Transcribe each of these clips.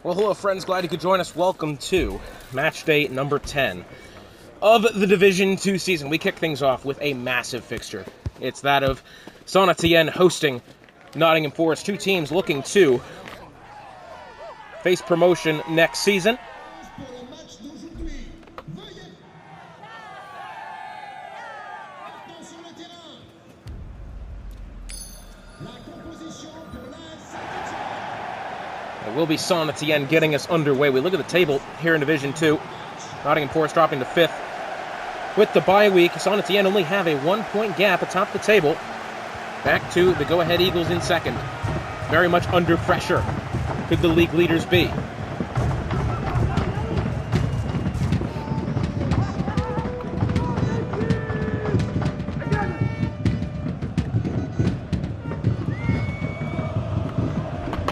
Well, hello friends, glad you could join us. Welcome to match day number 10 of the Division 2 season. We kick things off with a massive fixture. It's that of Saint-Étienne hosting Nottingham Forest, two teams looking to face promotion next season. It will be Saint-Étienne getting us underway. We look at the table here in Division 2. Nottingham Forest dropping to 5th. With the bye week, Saint-Étienne only have a 1-point gap atop the table. Back to the go-ahead Eagles in second. Very much under pressure. Could the league leaders be?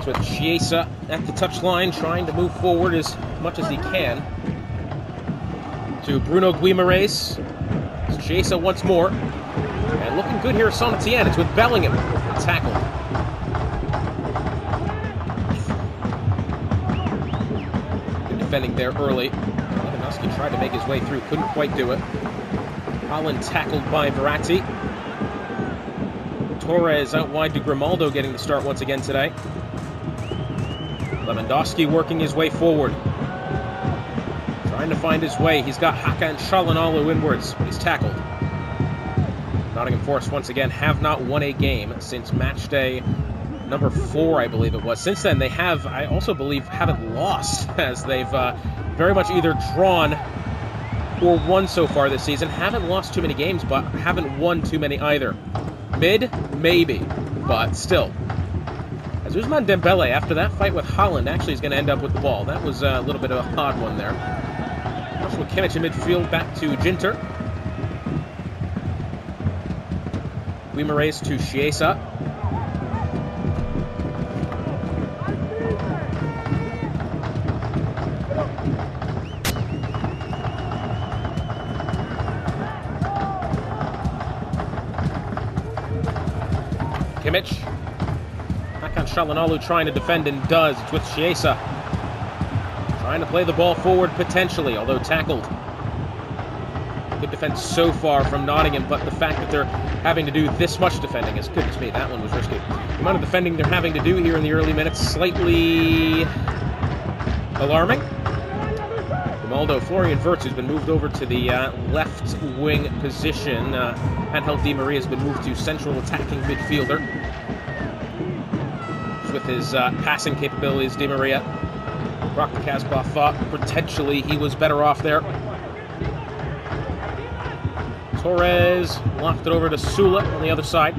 With Chiesa at the touchline, trying to move forward as much as he can. To Bruno Guimaraes. Chiesa once more. And looking good here, Saint-Étienne. It's with Bellingham. Tackled. Good defending there early. Lewandowski tried to make his way through, couldn't quite do it. Holland tackled by Verratti. Torres out wide to Grimaldo, getting the start once again today. Lewandowski working his way forward. Trying to find his way. He's got Hakan Çalhanoğlu inwards. He's tackled. Nottingham Forest once again have not won a game since match day number 4, I believe it was. Since then, they have, I also believe, haven't lost, as they've very much either drawn or won so far this season. Haven't lost too many games, but haven't won too many either. Mid, maybe, but still. As Ousmane Dembélé, after that fight with Holland, actually is going to end up with the ball. That was a little bit of a odd one there. Joshua Kimmich in midfield, back to Ginter. Guimaraes to Chiesa. Kimmich. Hakan Çalhanoğlu trying to defend and does. It's with Chiesa. Trying to play the ball forward potentially, although tackled. Good defense so far from Nottingham, but the fact that they're having to do this much defending is, goodness me, that one was risky. The amount of defending they're having to do here in the early minutes, slightly alarming. Grimaldo, Florian Wirtz, who's been moved over to the left wing position. Angel Di Maria has been moved to central attacking midfielder. With his passing capabilities, Di Maria. Brock the Casbah thought potentially he was better off there. Torres lofted over to Sula on the other side.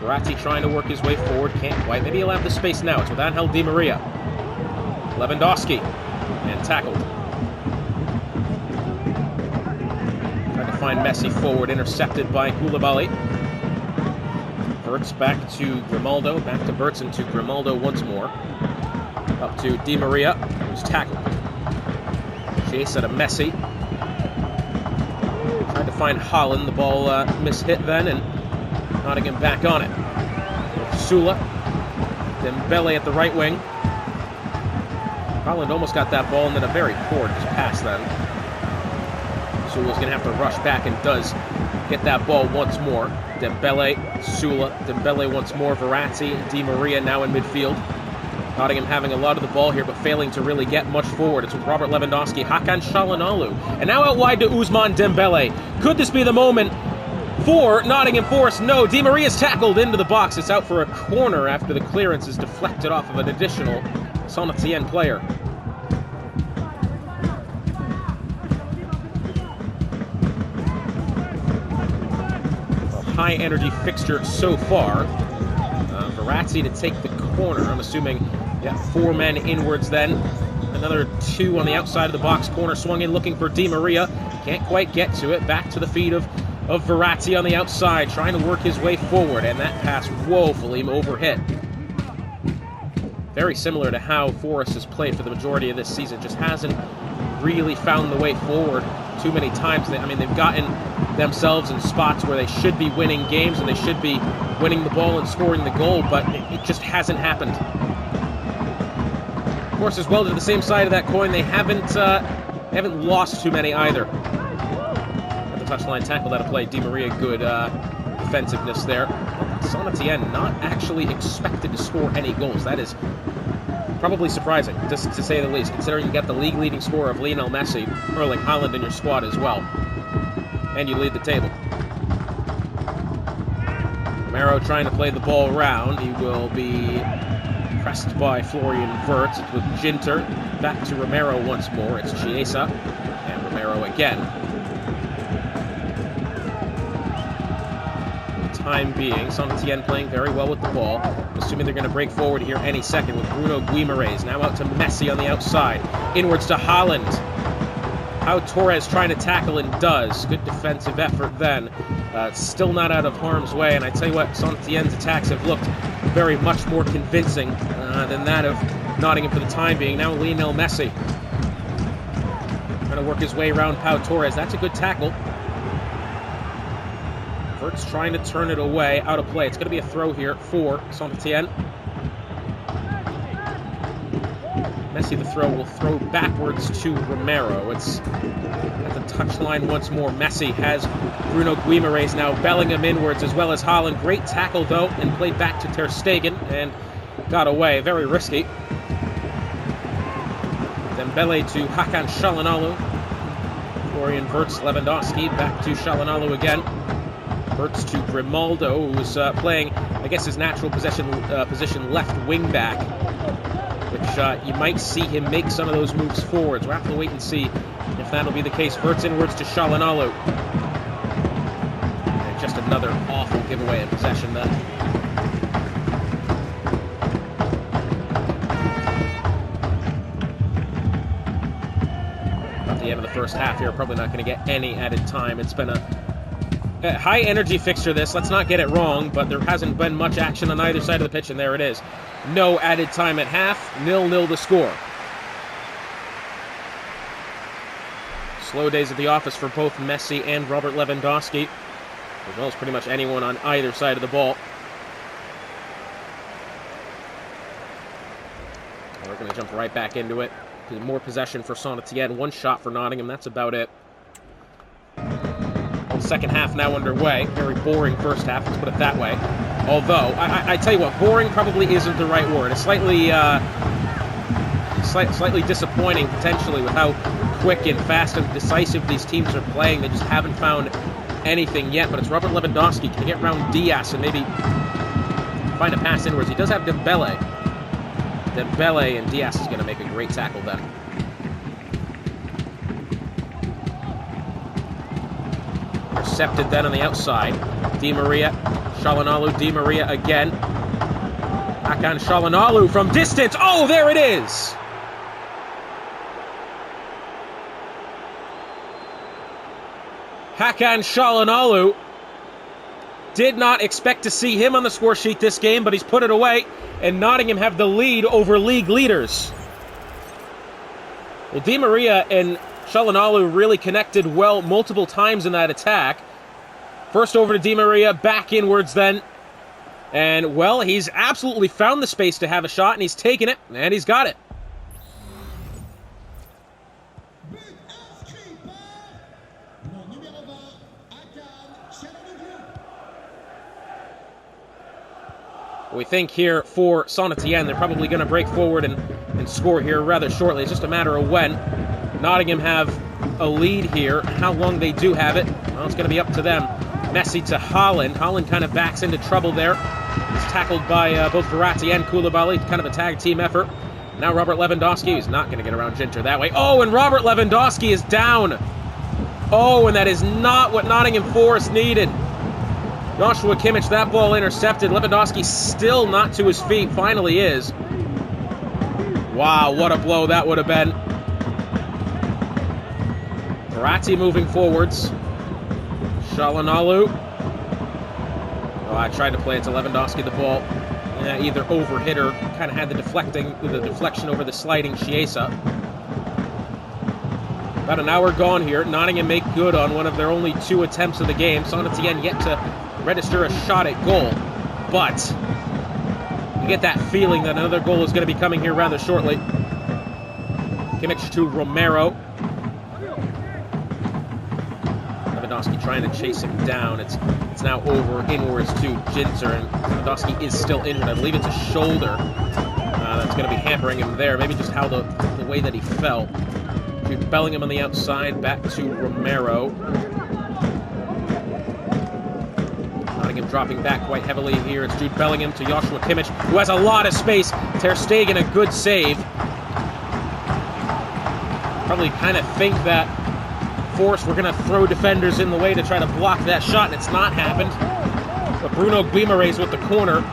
Verratti trying to work his way forward, can't quite. Maybe he'll have the space now. It's with Angel Di Maria. Lewandowski, and tackled. Tried to find Messi forward, intercepted by Koulibaly. Wirtz back to Grimaldo, back to Wirtz and to Grimaldo once more. Up to Di Maria, who's tackled. Chiesa to Messi. Tried to find Holland, the ball mishit then, and Nottingham back on it. Sula, Dembélé at the right wing. Holland almost got that ball, and then a very poor just pass then. Sula's going to have to rush back and does get that ball once more. Dembélé, Sula, Dembélé once more, Verratti, Di Maria now in midfield. Nottingham having a lot of the ball here, but failing to really get much forward. It's with Robert Lewandowski, Hakan Çalhanoğlu, and now out wide to Ousmane Dembélé. Could this be the moment for Nottingham Forest? No, Di Maria's tackled into the box. It's out for a corner after the clearance is deflected off of an additional Saint-Étienne player. High energy fixture so far. Verratti to take the corner. I'm assuming, yeah, 4 men inwards then. Another 2 on the outside of the box. Corner swung in looking for Di Maria. Can't quite get to it. Back to the feet of Verratti on the outside, trying to work his way forward, and that pass woefully overhit. Very similar to how Forest has played for the majority of this season. Just hasn't really found the way forward too many times. They've gotten themselves in spots where they should be winning games and they should be winning the ball and scoring the goal, but it just hasn't happened. course, as well, to the same side of that coin, they haven't lost too many either. At the touchline tackle out of play. Di Maria, good defensiveness there. Saint Etienne not actually expected to score any goals. That is probably surprising, just to say the least, considering you got the league-leading scorer of Lionel Messi, Erling Haaland, in your squad as well. And you lead the table. Romero trying to play the ball around. He will be pressed by Florian Wirtz. It's with Ginter. Back to Romero once more. It's Chiesa. And Romero again. For the time being, Saint Etienne playing very well with the ball. Assuming they're going to break forward here any second with Bruno Guimaraes. Now out to Messi on the outside. Inwards to Haaland. Pau Torres trying to tackle and does. Good defensive effort then. Still not out of harm's way. And I tell you what, Saint Etienne's attacks have looked very much more convincing than that of Nottingham for the time being. Now Lionel Messi trying to work his way around Pau Torres. That's a good tackle. Wirtz trying to turn it away, out of play. It's going to be a throw here for Saint Etienne. Messi, the throw, will throw backwards to Romero. It's at the touchline once more. Messi has Bruno Guimaraes now. Bellingham inwards as well as Haaland. Great tackle, though, and played back to Ter Stegen and got away. Very risky. Dembele to Hakan Çalhanoğlu. Florian Wirtz, Lewandowski. Back to Çalhanoğlu again. Wirtz to Grimaldo, who's playing, I guess, his natural position left wing back, which you might see him make some of those moves forwards. We'll have to wait and see if that'll be the case. Wirtz inwards to Çalhanoğlu. And just another awful giveaway in possession then. At the end of the first half here, probably not going to get any added time. It's been a high-energy fixture, this. Let's not get it wrong, but there hasn't been much action on either side of the pitch, and there it is. No added time at half. 0-0 the score. Slow days at the office for both Messi and Robert Lewandowski, as well as pretty much anyone on either side of the ball. We're going to jump right back into it. More possession for Saint Etienne. One shot for Nottingham. That's about it. Second half now underway. Very boring first half, let's put it that way. Although, I tell you what, boring probably isn't the right word. It's slightly disappointing, potentially, with how quick and fast and decisive these teams are playing. They just haven't found anything yet, but it's Robert Lewandowski. Can he get around Diaz and maybe find a pass inwards? He does have Dembele. Dembele, and Diaz is going to make a great tackle then. Intercepted then on the outside. Di Maria, Çalhanoğlu, Di Maria again. Hakan Çalhanoğlu from distance. Oh, there it is! Hakan Çalhanoğlu. Did not expect to see him on the score sheet this game, but he's put it away, and Nottingham have the lead over league leaders. Well, Di Maria and Çalhanoğlu really connected well multiple times in that attack. First over to Di Maria, back inwards then. And, well, he's absolutely found the space to have a shot, and he's taken it, and he's got it. We think here for Saint Etienne, they're probably going to break forward and score here rather shortly. It's just a matter of when. Nottingham have a lead here. How long they do have it, well, it's going to be up to them. Messi to Haaland. Haaland kind of backs into trouble there. He's tackled by both Verratti and Koulibaly. Kind of a tag team effort. Now Robert Lewandowski is not going to get around Ginter that way. Oh, and Robert Lewandowski is down. Oh, and that is not what Nottingham Forest needed. Joshua Kimmich, that ball intercepted. Lewandowski still not to his feet. Finally is. Wow, what a blow that would have been. Verratti moving forwards. Çalhanoğlu. Oh, I tried to play it to Lewandowski, the ball. Either overhit or kind of had the deflection over the sliding Chiesa. About an hour gone here. Nottingham make good on one of their only 2 attempts of the game. Saint Etienne yet to register a shot at goal. But you get that feeling that another goal is going to be coming here rather shortly. Kimmich to Romero. Lewandowski trying to chase him down. It's now over inwards to Ginter, and Lewandowski is still injured. I believe it's a shoulder that's going to be hampering him there. Maybe just how the way that he fell. Jude Bellingham on the outside, back to Romero. Nottingham dropping back quite heavily here. It's Jude Bellingham to Joshua Kimmich, who has a lot of space. Ter Stegen, a good save. Probably kind of think that Force were going to throw defenders in the way to try to block that shot, and it's not happened. But Bruno Guimaraes with the corner.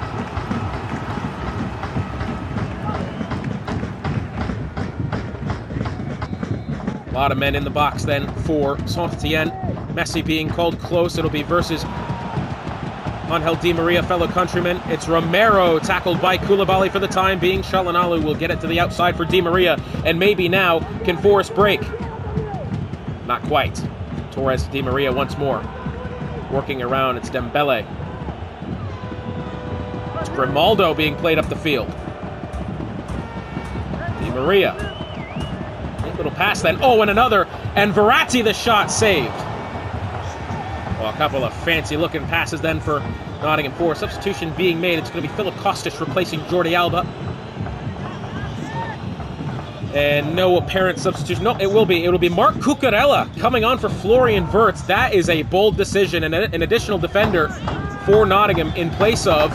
A lot of men in the box then for Saint-Etienne. Messi being called close. It'll be versus Angel Di Maria, fellow countryman. It's Romero tackled by Koulibaly for the time being. Çalhanoğlu will get it to the outside for Di Maria, and maybe now can Force break. Not quite. Torres to Di Maria once more. Working around, it's Dembele. It's Grimaldo being played up the field. Di Maria. Little pass then. Oh, and another. And Verratti, the shot saved. Well, a couple of fancy-looking passes then for Nottingham Forest. Substitution being made. It's going to be Filip Kostic replacing Jordi Alba. And no apparent substitution. No, it will be. It'll be Marc Cucurella coming on for Florian Wirtz. That is a bold decision, and an additional defender for Nottingham in place of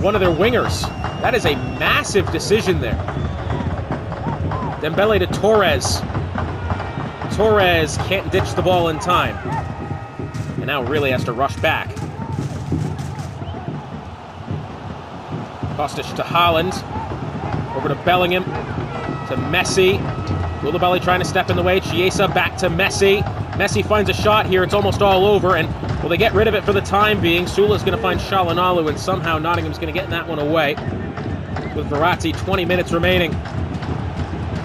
one of their wingers. That is a massive decision there. Dembele to Torres. Torres can't ditch the ball in time. And now really has to rush back. Kostic to Haaland. Over to Bellingham. To Messi. Koulibaly trying to step in the way. Chiesa back to Messi. Messi finds a shot here. It's almost all over. And will they get rid of it for the time being? Sula's going to find Çalhanoğlu, and somehow Nottingham's going to get that one away. With Verratti, 20 minutes remaining.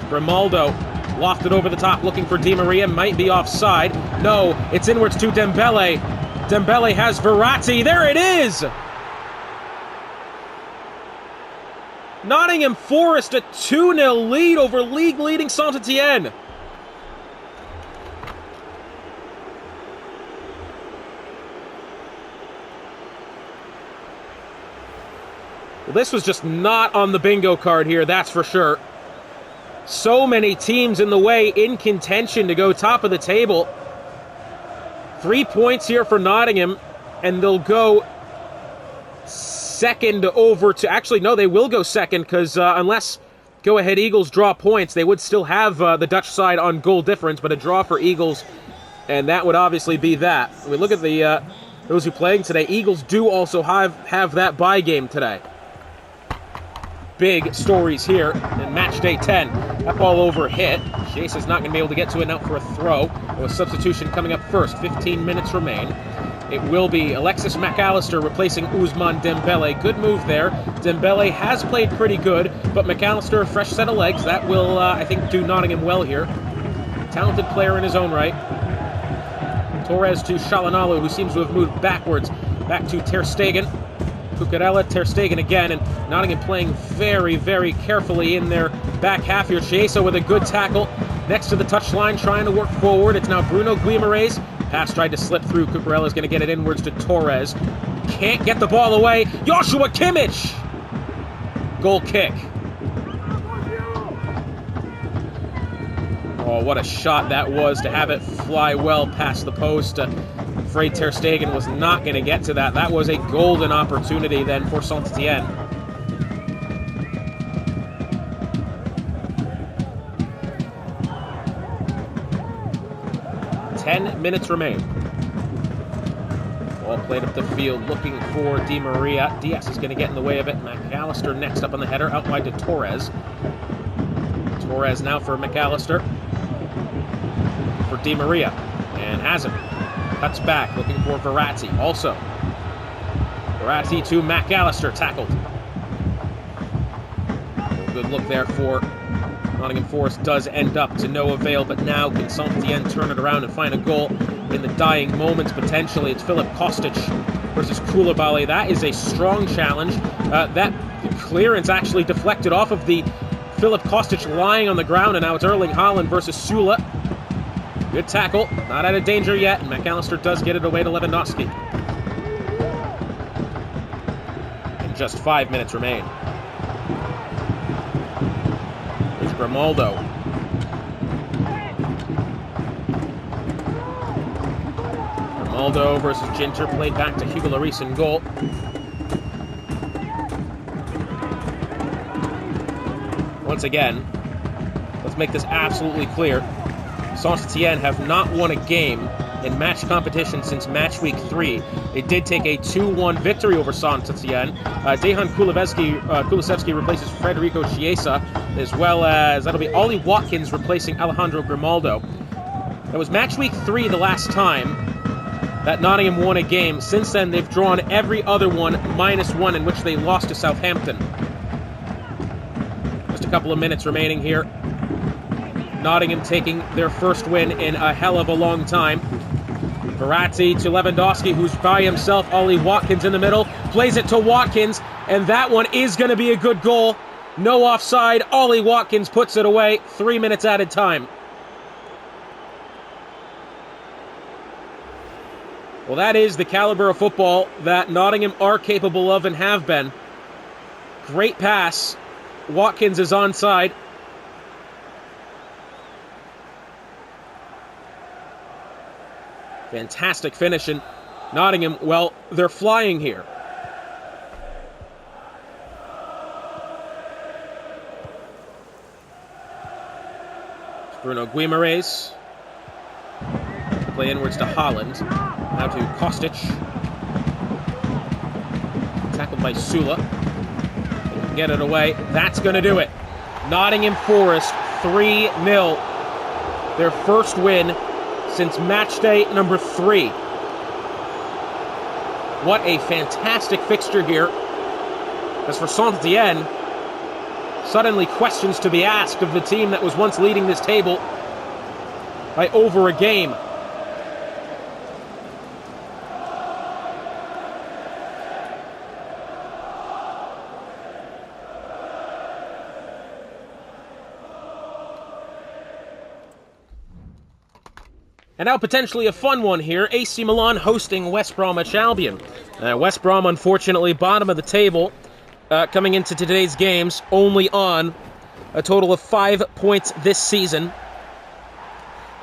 Grimaldo lofted over the top looking for Di Maria. Might be offside. No, it's inwards to Dembele. Dembele has Verratti. There it is! Nottingham Forest a 2-0 lead over league-leading Saint-Etienne. Well, this was just not on the bingo card here, that's for sure. So many teams in the way, in contention to go top of the table. 3 points here for Nottingham, and they'll go second over to... Actually, no, they will go second, because unless go-ahead Eagles draw points, they would still have the Dutch side on goal difference, but a draw for Eagles, and that would obviously be that. We look at the those who are playing today. Eagles do also have that bye game today. Big stories here in match day 10. That ball over hit. Chiesa's not going to be able to get to it now for a throw. With a substitution coming up first. 15 minutes remain. It will be Alexis McAllister replacing Ousmane Dembele. Good move there. Dembele has played pretty good, but McAllister, a fresh set of legs. That will, I think, do Nottingham well here. Talented player in his own right. Torres to Çalhanoğlu, who seems to have moved backwards. Back to Ter Stegen. Cucurella, Ter Stegen again, and Nottingham playing very, very carefully in their back half here. Chiesa with a good tackle next to the touchline, trying to work forward. It's now Bruno Guimaraes. Pass tried to slip through. Cucurella's going to get it inwards to Torres. Can't get the ball away. Joshua Kimmich! Goal kick. Oh, what a shot that was to have it fly well past the post. Afraid Ter Stegen was not going to get to that. That was a golden opportunity then for Saint-Etienne. Ten minutes remain. Ball played up the field, looking for Di Maria. Diaz is going to get in the way of it. McAllister next up on the header, out wide to Torres. Torres now for McAllister. For Di Maria. And has him. Cuts back, looking for Verratti. Also, Verratti to McAllister, tackled. Good look there for Nottingham Forest. Does end up to no avail, but now can Saint-Etienne turn it around and find a goal in the dying moments, potentially. It's Filip Kostic versus Koulibaly. That is a strong challenge. That clearance actually deflected off of the Filip Kostic lying on the ground, and now it's Erling Haaland versus Sula. Good tackle, not out of danger yet, and McAllister does get it away to Lewandowski. And just 5 minutes remain. It's Grimaldo. Grimaldo versus Ginter, played back to Hugo Lloris in goal. Once again, let's make this absolutely clear. Saint-Étienne have not won a game in match competition since Matchweek 3. They did take a 2-1 victory over Saint-Étienne. Dejan Kulusevski replaces Federico Chiesa, as well as that'll be Ollie Watkins replacing Alejandro Grimaldo. That was Matchweek 3 the last time that Nottingham won a game. Since then, they've drawn every other one -1, in which they lost to Southampton. Just a couple of minutes remaining here. Nottingham taking their first win in a hell of a long time. Verratti to Lewandowski, who's by himself. Ollie Watkins in the middle, plays it to Watkins, and that one is going to be a good goal. No offside. Ollie Watkins puts it away. 3 minutes added time. Well, that is the caliber of football that Nottingham are capable of and have been. Great pass. Watkins is onside. Fantastic finish, and Nottingham, well, they're flying here. Bruno Guimaraes. Play inwards to Haaland. Now to Kostic. Tackled by Sula. Get it away. That's going to do it. Nottingham Forest 3-0. Their first win since match day number 3. What a fantastic fixture here. As for Saint-Étienne, suddenly questions to be asked of the team that was once leading this table by over a game. And now potentially a fun one here. AC Milan hosting West Bromwich Albion. West Brom, unfortunately, bottom of the table, coming into today's games, only on a total of 5 points this season.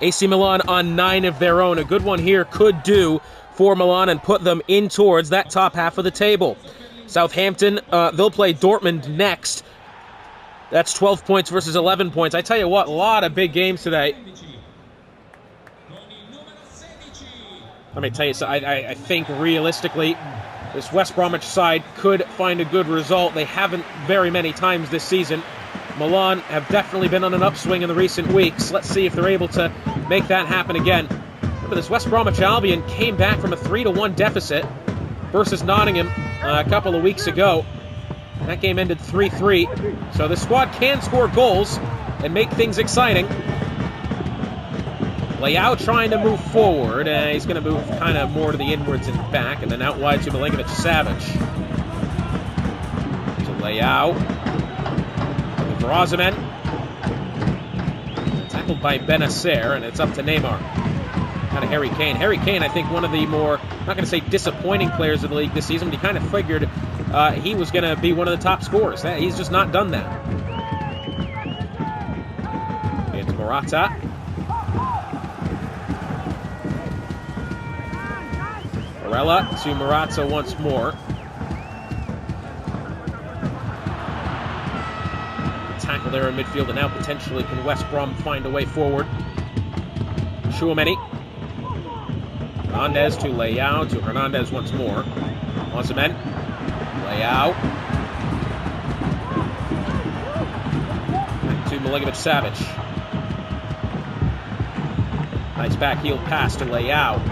AC Milan on 9 of their own. A good one here could do for Milan and put them in towards that top half of the table. Southampton, they'll play Dortmund next. That's 12 points versus 11 points. I tell you what, a lot of big games today. Let me tell you, so I think realistically, this West Bromwich side could find a good result. They haven't very many times this season. Milan have definitely been on an upswing in the recent weeks. Let's see if they're able to make that happen again. Remember, this West Bromwich Albion came back from a 3-1 deficit versus Nottingham a couple of weeks ago. That game ended 3-3. So the squad can score goals and make things exciting. Leao trying to move forward. He's going to move kind of more to the inwards and back, and then out wide to Milinkovic-Savic. To Leao. For Osimhen. Tackled by Benacer, and it's up to Neymar. Kind of Harry Kane. Harry Kane, I think, one of the more, I'm not going to say disappointing players of the league this season, but he kind of figured he was going to be one of the top scorers. He's just not done that. It's Morata. Barella to Morata once more. Tackle there in midfield, and now potentially can West Brom find a way forward. Chouameni. Hernandez to Leao, to Hernandez once more. Osimhen. Leao. Back to Milinkovic-Savic. Nice backheel pass to Leao.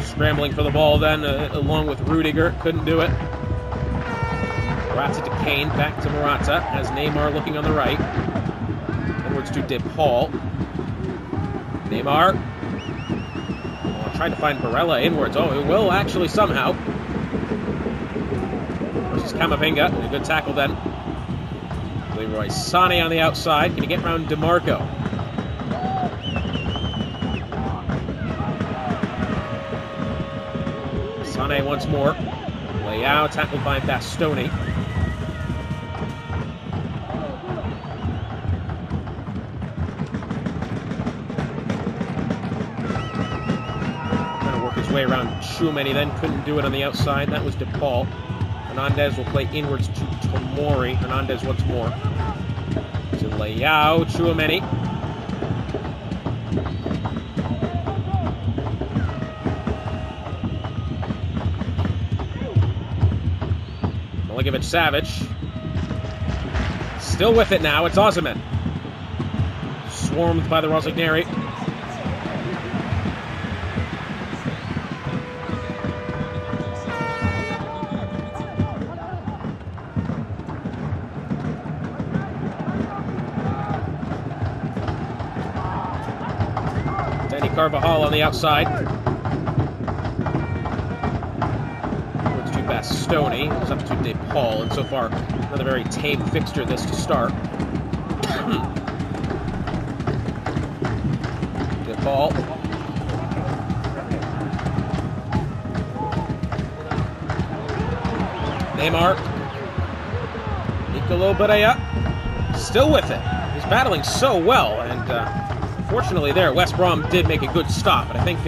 Scrambling for the ball then, along with Rudiger. Couldn't do it. Morata to Kane, back to Morata, as Neymar looking on the right. Inwards to De Paul. Neymar. Oh, trying to find Barella inwards. Oh, it will actually somehow. Versus Camavinga. A good tackle then. Leroy Sané on the outside. Can he get around DeMarco? Sané once more. Leao tackled by Bastoni. Trying to work his way around Tchouameni, then couldn't do it on the outside. That was DePaul. Hernandez will play inwards to Tomori. Hernandez once more. To Leao, Tchouameni. Milinkovic-Savic. Still with it now. It's Osimhen. Swarmed by the Rossigneri. Carvajal on the outside. Towards to Bastoni. It was up to DePaul, and so far another very tame fixture this to start. DePaul. Neymar. Nicolo Barea. Still with it. He's battling so well, and fortunately there, West Brom did make a good stop, but I think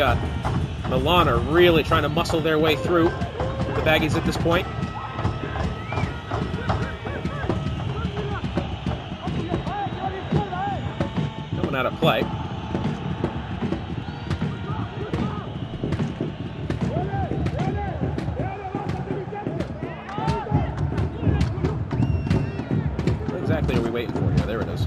Milan are really trying to muscle their way through the Baggies at this point. No one out of play. What exactly are we waiting for here? There it is.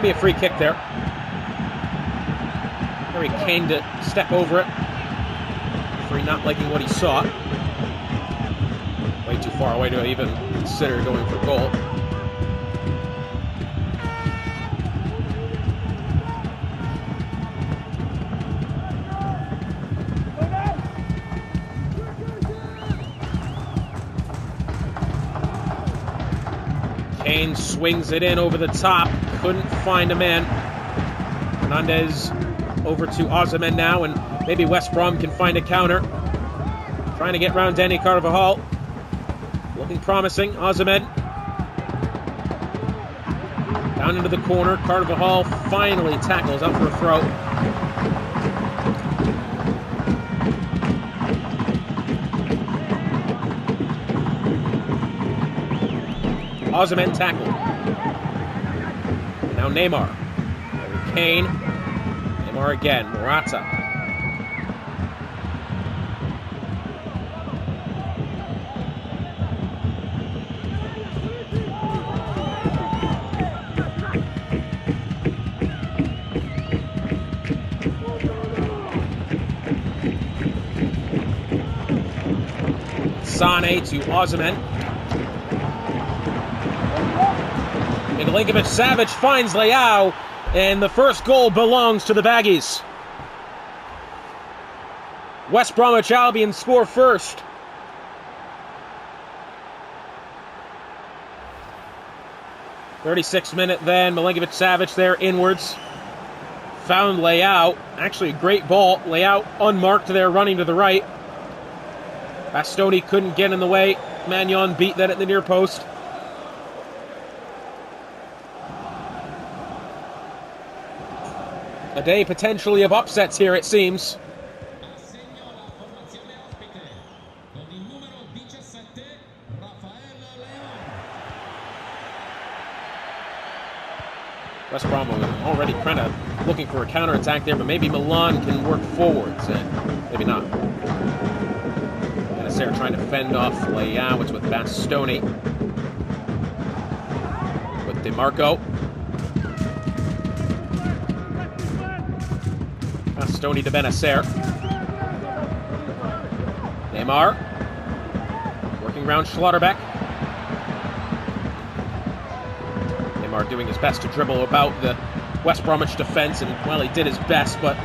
Be a free kick there. Harry Kane to step over it. Referee not liking what he saw. Way too far away to even consider going for goal. Kane swings it in over the top. Couldn't find a man. Hernandez over to Osimhen now, and maybe West Brom can find a counter. Trying to get round Danny Carvajal. Looking promising. Osimhen. Down into the corner. Carvajal finally tackles up for a throw. Osimhen tackled. Now Neymar. Harry Kane. Neymar again. Morata. Sané to Osimhen. Milinkovic-Savic finds Leao, and the first goal belongs to the Baggies. West Bromwich Albion score first. '36th minute then, Milinkovic-Savic there inwards. Found Leao. Actually, a great ball. Leao unmarked there, running to the right. Bastoni couldn't get in the way. Magnon beat that at the near post. A day potentially of upsets here, it seems. West Brom already kind of looking for a counter-attack there, but maybe Milan can work forwards, and maybe not. Benacer trying to fend off Leao. It's with Bastoni. With DeMarco. Bastoni to Benacer. Neymar. Working around Schlotterbeck. Neymar doing his best to dribble about the West Bromwich defense, and, well, he did his best, but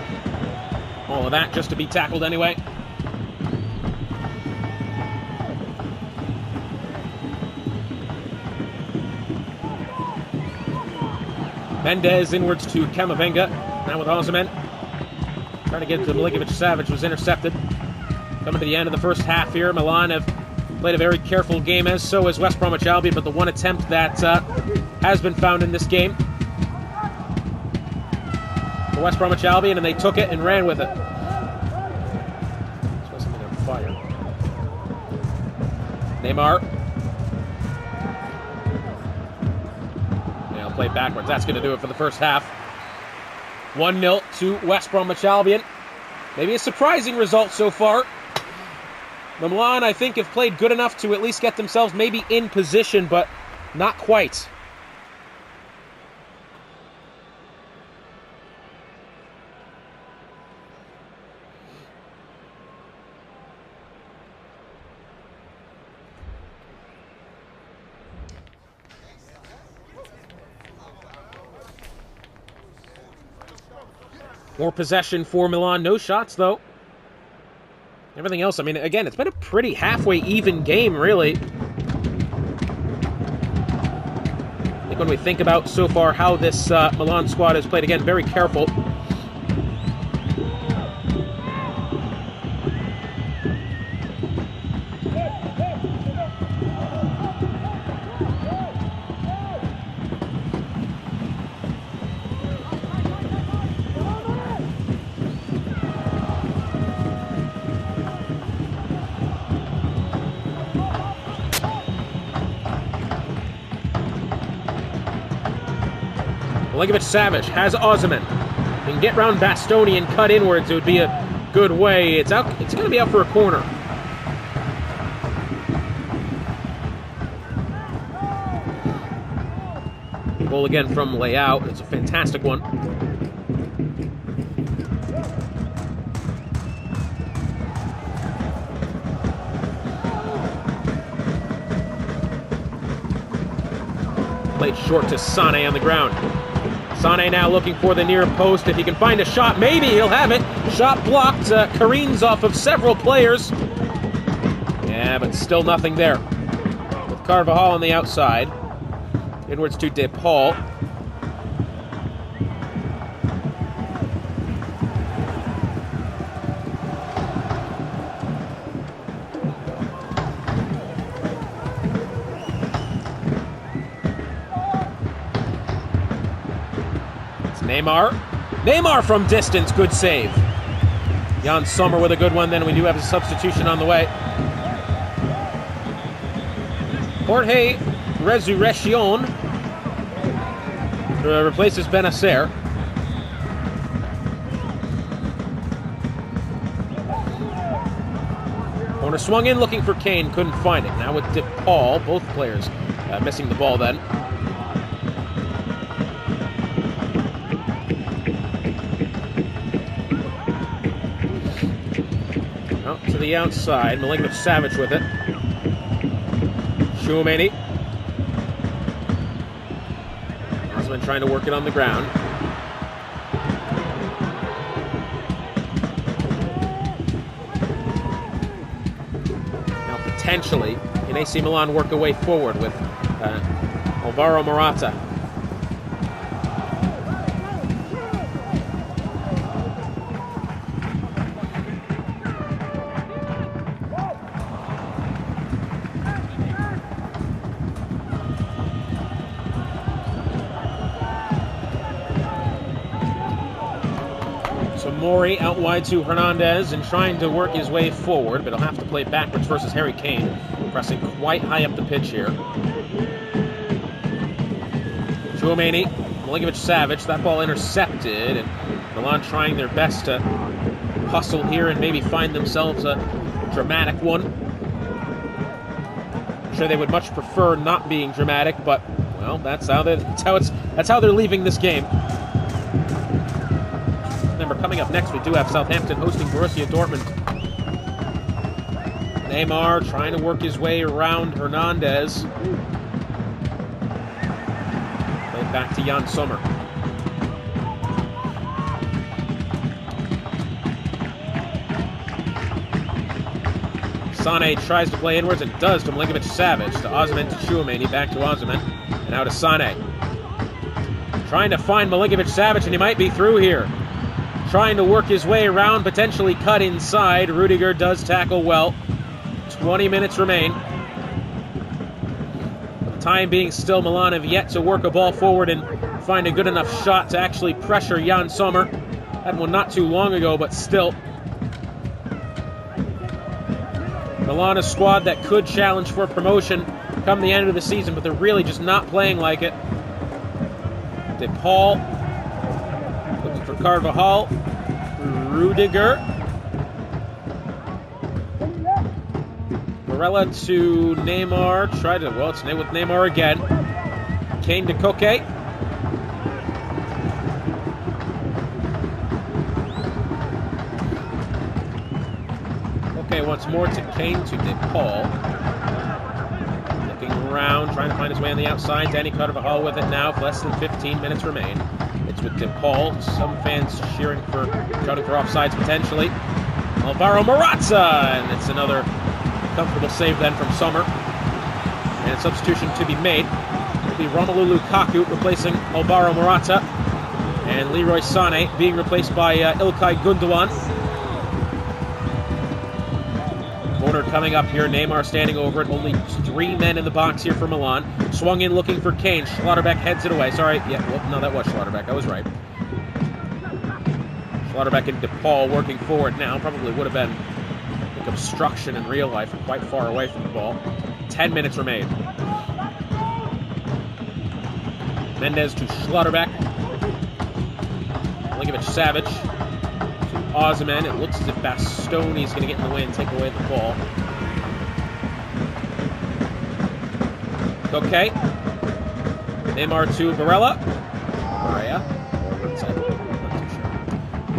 all of that just to be tackled anyway. Mendez inwards to Camavinga. Now with Osimhen. Trying to get to Milinkovic-Savic, was intercepted. Coming to the end of the first half here. Milan have played a very careful game, as so has West Bromwich Albion, but the one attempt that has been found in this game for West Bromwich Albion, and they took it and ran with it. So something on fire. Neymar. Yeah, I'll play backwards. That's going to do it for the first half. 1-0 to West Bromwich Albion. Maybe a surprising result so far. Milan, I think, have played good enough to at least get themselves maybe in position, but not quite. More possession for Milan. No shots, though. Everything else, I mean, again, it's been a pretty halfway even game, really. I think when we think about so far how this Milan squad has played, again, very careful. Milinkovic-Savic has Osimhen. Can get round Bastoni and cut inwards. It would be a good way. It's out. It's going to be out for a corner. Goal again from Leao. It's a fantastic one. Played short to Sané on the ground. Sané now looking for the near post. If he can find a shot, maybe he'll have it. Shot blocked. Careens off of several players. Yeah, but still nothing there. With Carvajal on the outside. Inwards to De Paul. Neymar from distance, good save. Jan Sommer with a good one, then we do have a substitution on the way. Jorge Resurrection replaces Benacer. Corner swung in looking for Kane, couldn't find it. Now with De Paul, both players missing the ball then. To the outside, Milinkovic-Savic with it. Tchouaméni. Osimhen trying to work it on the ground. Now potentially, can AC Milan work a way forward with Alvaro Morata? Mori out wide to Hernandez and trying to work his way forward, but he'll have to play backwards versus Harry Kane, pressing quite high up the pitch here. Tchouaméni, Milinkovic-Savic, that ball intercepted, and Milan trying their best to hustle here and maybe find themselves a dramatic one. I'm sure they would much prefer not being dramatic, but well, that's how they're leaving this game. Remember, coming up next, we do have Southampton hosting Borussia Dortmund. Neymar trying to work his way around Hernandez. Played back to Jan Sommer. Sané tries to play inwards and does to Milinkovic-Savic. To Osimhen, to Tchouaméni, back to Osimhen. And now to Sané. Trying to find Milinkovic-Savic, and he might be through here. Trying to work his way around, potentially cut inside. Rudiger does tackle well. 20 minutes remain. For the time being, still Milan have yet to work a ball forward and find a good enough shot to actually pressure Jan Sommer. Had one not too long ago, but still. Milan, a squad that could challenge for promotion come the end of the season, but they're really just not playing like it. De Paul looking for Carvajal. Rudiger. Barella to Neymar. It's with Neymar again. Kane to Koke. Once more to Kane to De Paul. Looking around, trying to find his way on the outside. Danny Carvajal with it now. Less than 15 minutes remain. It's with De Paul. Some fans shouting for offsides potentially. Alvaro Morata, and it's another comfortable save then from Sommer. And a substitution to be made. It'll be Romelu Lukaku replacing Alvaro Morata, and Leroy Sané being replaced by Ilkay Gundogan. Corner coming up here. Neymar standing over it. Only 3 men in the box here for Milan. Swung in looking for Kane. Schlotterbeck heads it away. Sorry. No, that was Schlotterbeck. I was right. Schlotterbeck and De Paul working forward now. Probably would have been like obstruction in real life. Quite far away from the ball. 10 minutes remain. Mendes to Schlotterbeck. Milinkovic-Savic. Osimhen. It looks as if Bastoni's going to get in the way and take away the ball. Okay. Neymar to Barella.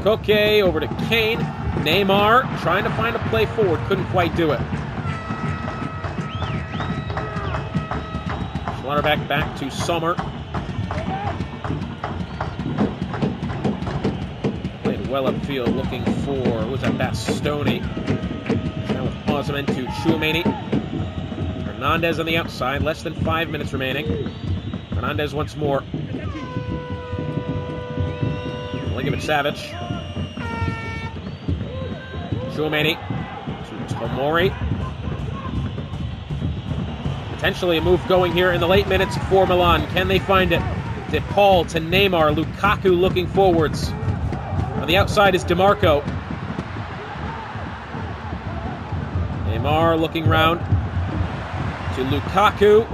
Koke over to Kane. Neymar trying to find a play forward. Couldn't quite do it. Schlotterbeck back to Sommer. Well upfield, looking for, who's that, Bastoni. Now with Osimhen to Tchouaméni. Hernandez on the outside, less than 5 minutes remaining. Hernandez once more. Milinkovic-Savic. Tchouaméni to Tomori. Potentially a move going here in the late minutes for Milan. Can they find it? De Paul to Neymar. Lukaku looking forwards. On the outside is DeMarco. Neymar looking round to Lukaku.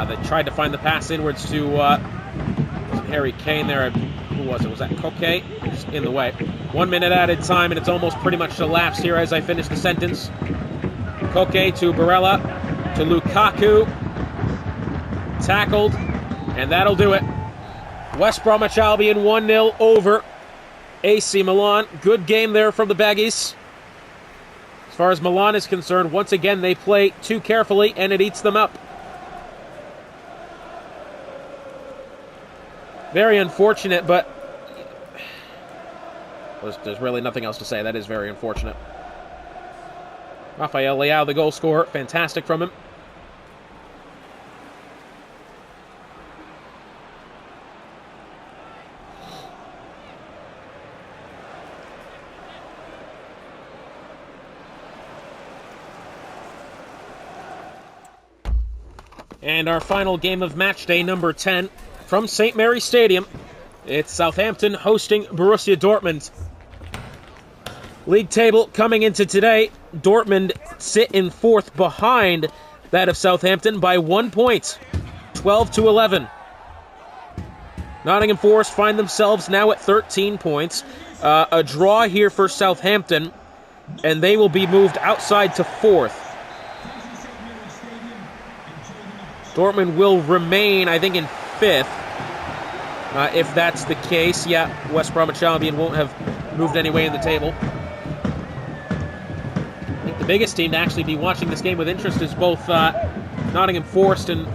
They tried to find the pass inwards to Harry Kane there. Who was it? Was that Koke? Just in the way. 1 minute added time, and it's almost pretty much elapsed here as I finish the sentence. Koke to Barella to Lukaku. Tackled, and that'll do it. West Bromwich Albion 1-0 over AC Milan. Good game there from the Baggies. As far as Milan is concerned, once again they play too carefully and it eats them up. Very unfortunate, but there's really nothing else to say. That is very unfortunate. Rafael Leao, the goal scorer. Fantastic from him. And our final game of match day number 10 from St. Mary's Stadium. It's Southampton hosting Borussia Dortmund. League table coming into today. Dortmund sit in fourth behind that of Southampton by 1 point. 12-11. Nottingham Forest find themselves now at 13 points. A draw here for Southampton, and they will be moved outside to fourth. Dortmund will remain, I think, in fifth. If that's the case, yeah, West Bromwich Albion won't have moved any way in the table. I think the biggest team to actually be watching this game with interest is both Nottingham Forest and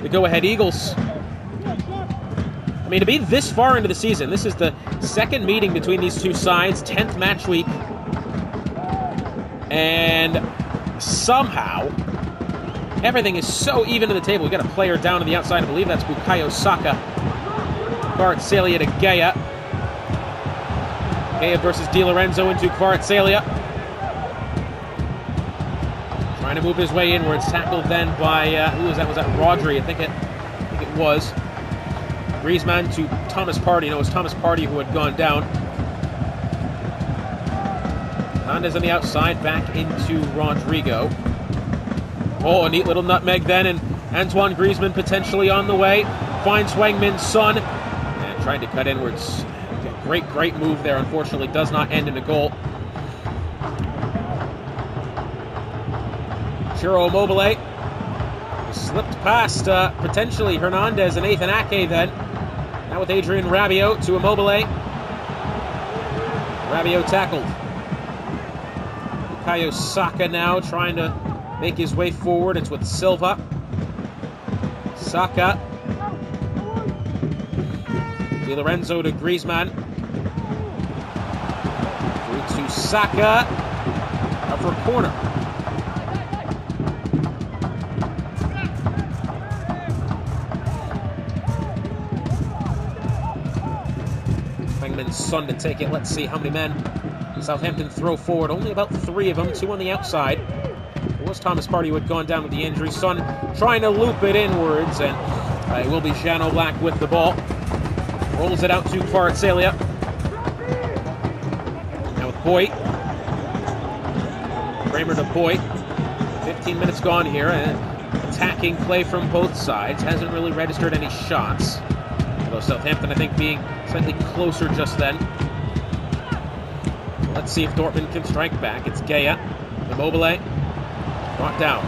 the Go-Ahead Eagles. I mean, to be this far into the season, this is the second meeting between these two sides, 10th match week, and somehow everything is so even in the table. We got a player down on the outside. I believe that's Bukayo Saka. Kvaratskhelia to Gaya. Gaya versus Di Lorenzo into Kvaratskhelia. Trying to move his way inwards. Tackled then by, who was that? Was that Rodri? I think it was. Griezmann to Thomas Partey. No, it was Thomas Partey who had gone down. Hernandez on the outside, back into Rodrigo. Oh, a neat little nutmeg then, and Antoine Griezmann potentially on the way. Finds Heung-min Son, and trying to cut inwards. Great move there. Unfortunately, does not end in a goal. Ciro Immobile slipped past potentially Hernandez and Nathan Ake then. Now with Adrien Rabiot to Immobile. Rabiot tackled. Bukayo Saka now trying to make his way forward. It's with Silva. Saka. Di Lorenzo to Griezmann. Through to Saka. Up for a corner. Heung-min Son to take it. Let's see how many men Southampton throw forward. Only about 3 of them, 2 on the outside. It was Thomas Partey who had gone down with the injury. Son trying to loop it inwards, and it will be Jan Oblak with the ball. Rolls it out to Kvaratskhelia. Now with Boy. Kramer to Boy. 15 minutes gone here. Attacking play from both sides. Hasn't really registered any shots. Although Southampton, I think, being slightly closer just then. Let's see if Dortmund can strike back. It's Gaya. Immobile. Brought down.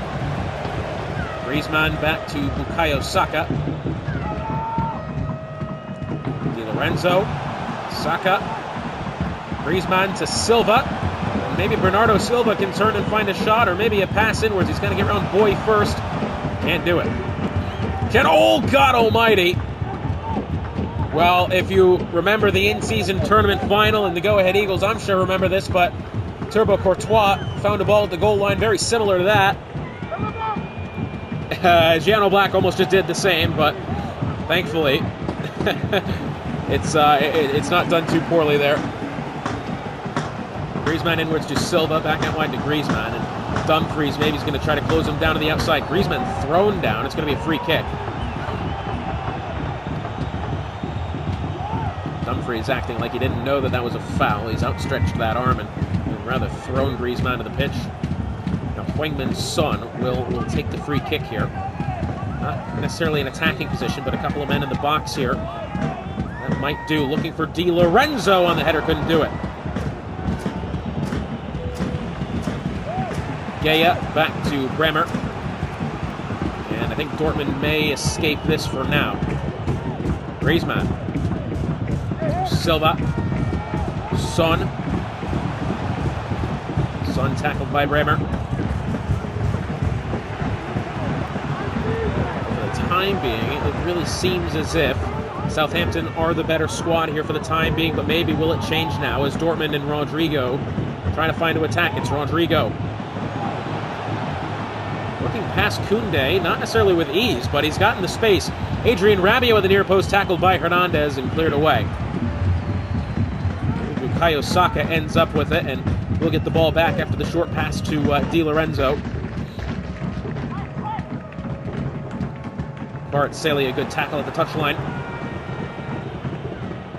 Griezmann back to Bukayo Saka. Di Lorenzo. Saka. Griezmann to Silva. Maybe Bernardo Silva can turn and find a shot, or maybe a pass inwards. He's going to get around Boy first. Can't do it. Oh, God almighty. Well, if you remember the in-season tournament final and the go-ahead Eagles, I'm sure remember this, but Thibaut Courtois found a ball at the goal line very similar to that. Jan Oblak almost just did the same, but thankfully it's not done too poorly there. Griezmann inwards to Silva, back out wide to Griezmann, and Dumfries maybe he's going to try to close him down to the outside. Griezmann thrown down. It's going to be a free kick. Dumfries acting like he didn't know that was a foul. He's outstretched that arm and rather thrown Griezmann to the pitch. Now Heung-min Son will take the free kick here. Not necessarily an attacking position, but a couple of men in the box here. That might do. Looking for Di Lorenzo on the header, couldn't do it. Gaya back to Bremer. And I think Dortmund may escape this for now. Griezmann. Silva. Son. Son tackled by Bremer. For the time being, it really seems as if Southampton are the better squad here for the time being, but maybe will it change now as Dortmund and Rodrigo trying to find to attack. It's Rodrigo. Working past Koundé, not necessarily with ease, but he's gotten the space. Adrien Rabiot with the near post tackled by Hernandez and cleared away. Bukayo Saka ends up with it, and we'll get the ball back after the short pass to Di Lorenzo. Kvaratskhelia, a good tackle at the touchline.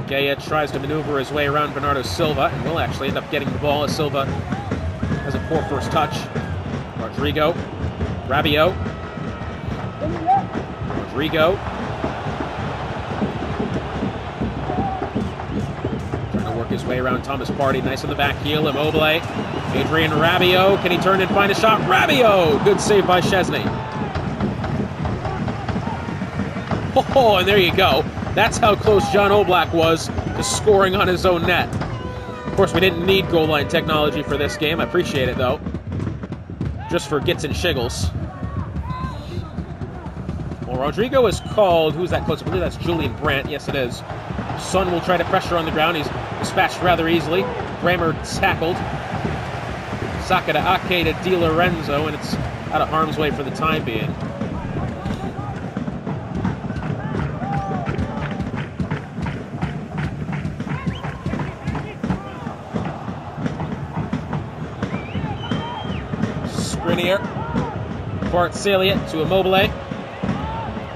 Gaya tries to maneuver his way around Bernardo Silva, and will actually end up getting the ball as Silva has a poor first touch. Rodrigo. Rabiot. Rodrigo. Trying to work his way around Thomas Partey. Nice on the back heel. Immobile. Adrien Rabiot. Can he turn and find a shot? Rabiot! Good save by Szczesny. Oh, and there you go. That's how close Jan Oblak was to scoring on his own net. Of course, we didn't need goal line technology for this game. I appreciate it, though. Just for gits and shiggles. Well, Rodrigo is called. Who's that close? I believe that's Julian Brandt. Yes, it is. Son will try to pressure on the ground. He's dispatched rather easily. Bremer tackled. Saka to Ake to Di Lorenzo, and it's out of harm's way for the time being. Grenier. Bart Salient to Immobile.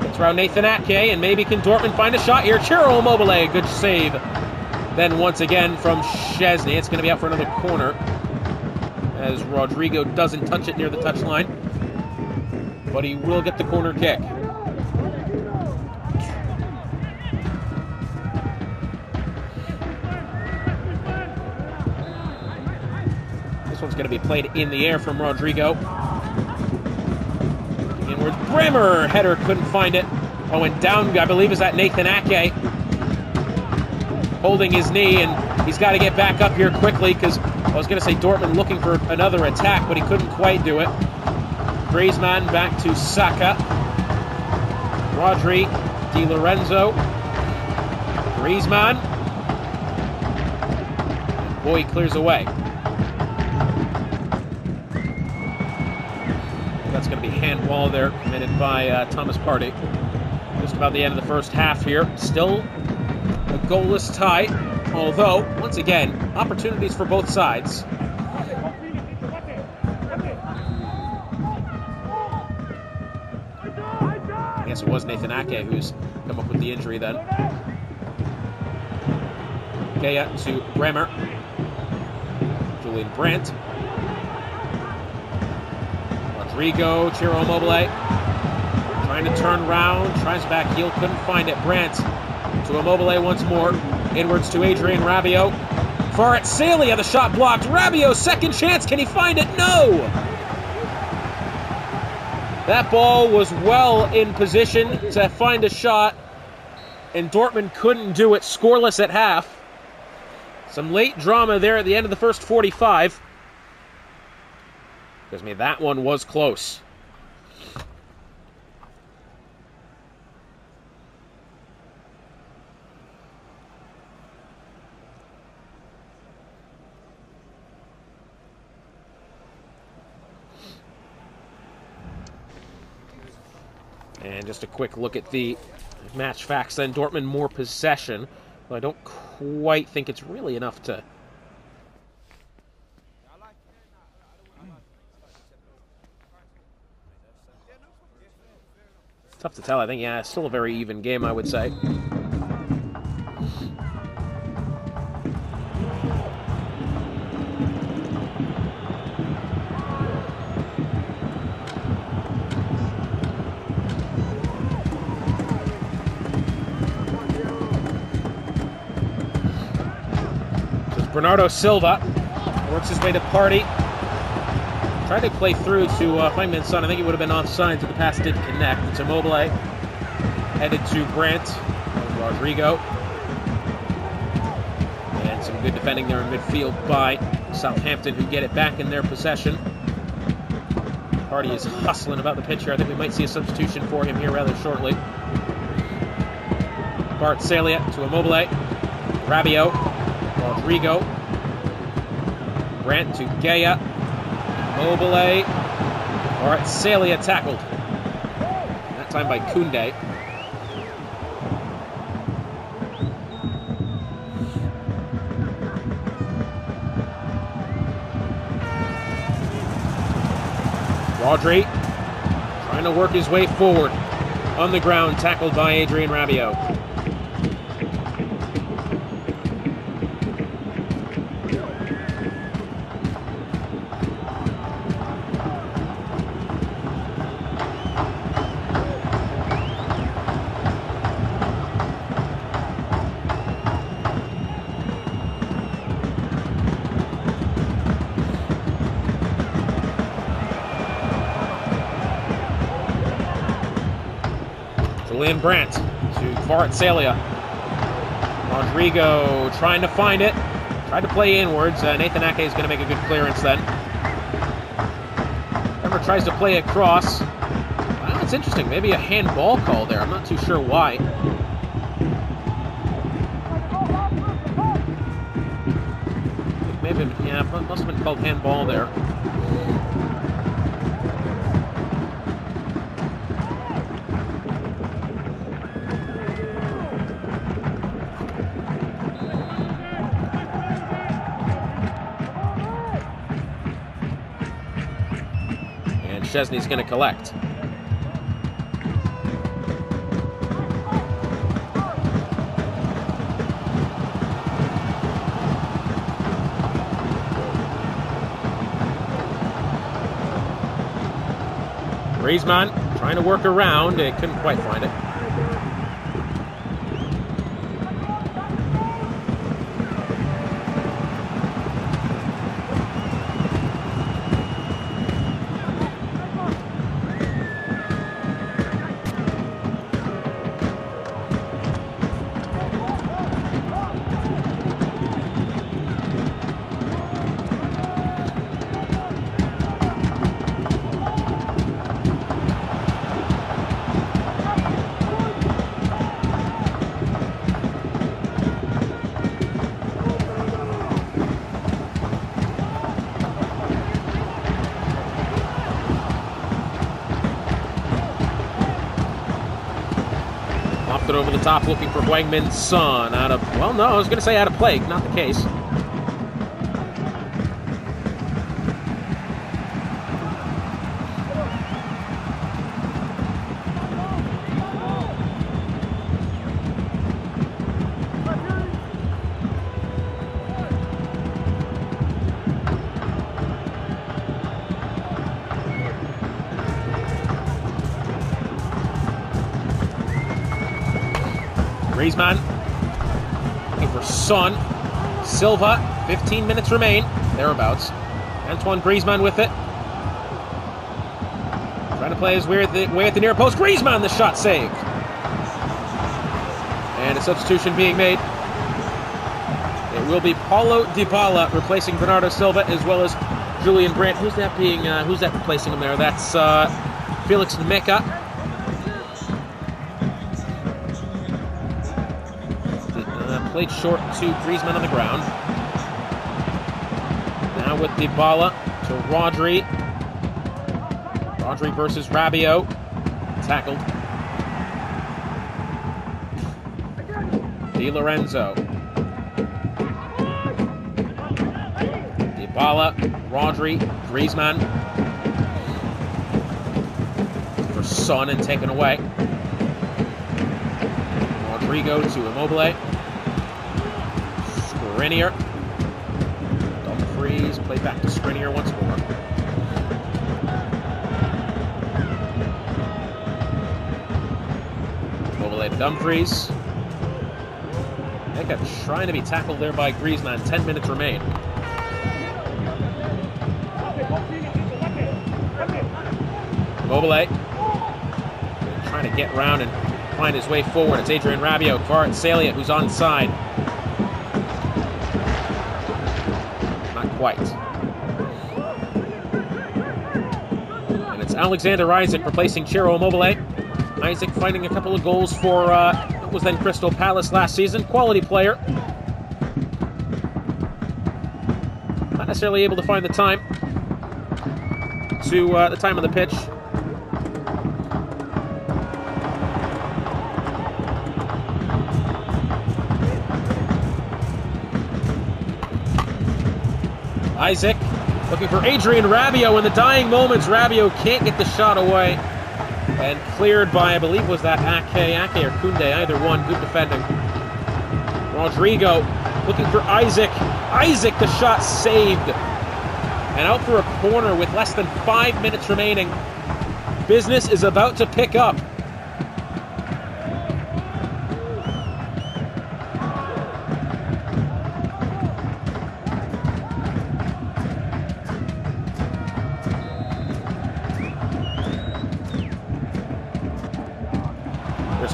Gets around Nathan Ake, and maybe can Dortmund find a shot here? Ciro Immobile, good save. Then once again from Szczesny. It's going to be out for another corner, as Rodrigo doesn't touch it near the touchline. But he will get the corner kick. This one's going to be played in the air from Rodrigo. Inwards, Bremer, header, couldn't find it. Oh, and down, I believe, is that Nathan Ake. Holding his knee, and he's got to get back up here quickly, because I was going to say Dortmund looking for another attack, but he couldn't quite do it. Griezmann back to Saka. Rodri, Di Lorenzo. Griezmann. And Boy clears away. That's going to be handball there, committed by Thomas Partey. Just about the end of the first half here. Still a goalless tie, although, once again, opportunities for both sides. I guess it was Nathan Ake who's come up with the injury then. Gea to Bremer. Julian Brandt. Rodrigo, Ciro Immobile. Trying to turn round, tries back heel, couldn't find it. Brandt to Immobile once more. Inwards to Adrien Rabiot. Kvaratskhelia, the shot blocked. Rabiot, second chance, can he find it? No! That ball was well in position to find a shot, and Dortmund couldn't do it. Scoreless at half. Some late drama there at the end of the first 45. Because, I mean, that one was close. And just a quick look at the match facts then. Dortmund more possession. Well, I don't quite think it's really enough to... It's tough to tell, I think. Yeah, it's still a very even game, I would say. Bernardo Silva works his way to Partey. Tried to play through to Heung-min Son. I think he would have been offside, so the pass didn't connect. It's Immobile. Headed to Brandt. Rodrigo. And some good defending there in midfield by Southampton, who get it back in their possession. Partey is hustling about the pitch here. I think we might see a substitution for him here rather shortly. Bart Salient to Immobile. Rabiot. Rodrigo. Brandt to Gea. Immobile. Kvaratskhelia tackled. That time by Koundé. Rodri trying to work his way forward. On the ground, tackled by Adrien Rabiot. Julian Brandt to Kvaratskhelia. Rodrigo trying to find it. Tried to play inwards. Nathan Ake is going to make a good clearance then. Bremer tries to play across. Wow, it's interesting. Maybe a handball call there. I'm not too sure why. Maybe, yeah, must have been called handball there. Szczesny's going to collect. Griezmann trying to work around. It couldn't quite find it. It over the top, looking for Heung-min Son out of, well, no, I was going to say out of play, not the case. Griezmann looking for Son. Silva, 15 minutes remain, thereabouts. Antoine Griezmann with it. Trying to play his way at the near post. Griezmann, the shot saved. And a substitution being made. It will be Paulo Dybala replacing Bernardo Silva, as well as Julian Brandt. Who's that replacing him there? That's Felix Meka. Played short to Griezmann on the ground. Now with Dybala to Rodri. Rodri versus Rabiot. Tackled. Di Lorenzo. Dybala, Rodri, Griezmann. For Son and taken away. Rodrigo to Immobile. Skriniar. Dumfries, play back to Skriniar once more. Immobile to Dumfries. Meka trying to be tackled there by Griezmann. 10 minutes remain. Immobile. Trying to get around and find his way forward. It's Adrien Rabiot. Kvaratskhelia, who's onside. White. And it's Alexander Isak replacing Ciro Immobile. Isak finding a couple of goals for what was then Crystal Palace last season. Quality player. Not necessarily able to find the time to the time on the pitch. Isak looking for Adrien Rabiot in the dying moments. Rabiot can't get the shot away. And cleared by, I believe, was that Ake or Koundé, either one. Good defending. Rodrigo looking for Isak. Isak, the shot saved. And out for a corner with less than 5 minutes remaining. Business is about to pick up.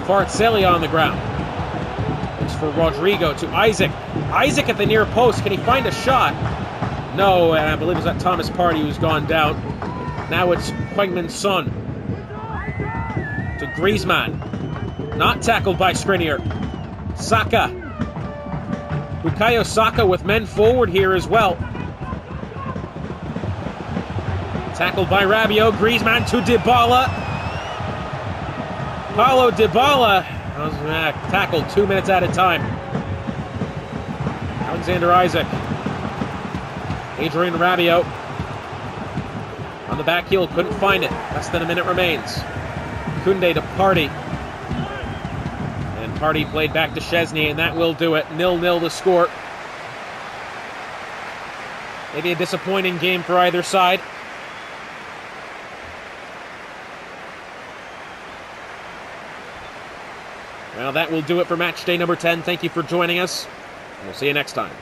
Kvaratskhelia on the ground. Looks for Rodrigo to Isak. Isak at the near post. Can he find a shot? No, and I believe it was that Thomas Partey who's gone down. Now it's Heung-min Son to Griezmann. Not tackled by Skriniar. Saka. Bukayo Saka with men forward here as well. Tackled by Rabiot. Griezmann to Dybala. Paulo Dybala was tackled 2 minutes at a time. Alexander Isak. Adrien Rabiot. On the back heel, couldn't find it. Less than a minute remains. Koundé to Party. And Party played back to Szczesny, and that will do it. 0-0 the score. Maybe a disappointing game for either side. Well, that will do it for match day number 10. Thank you for joining us. We'll see you next time.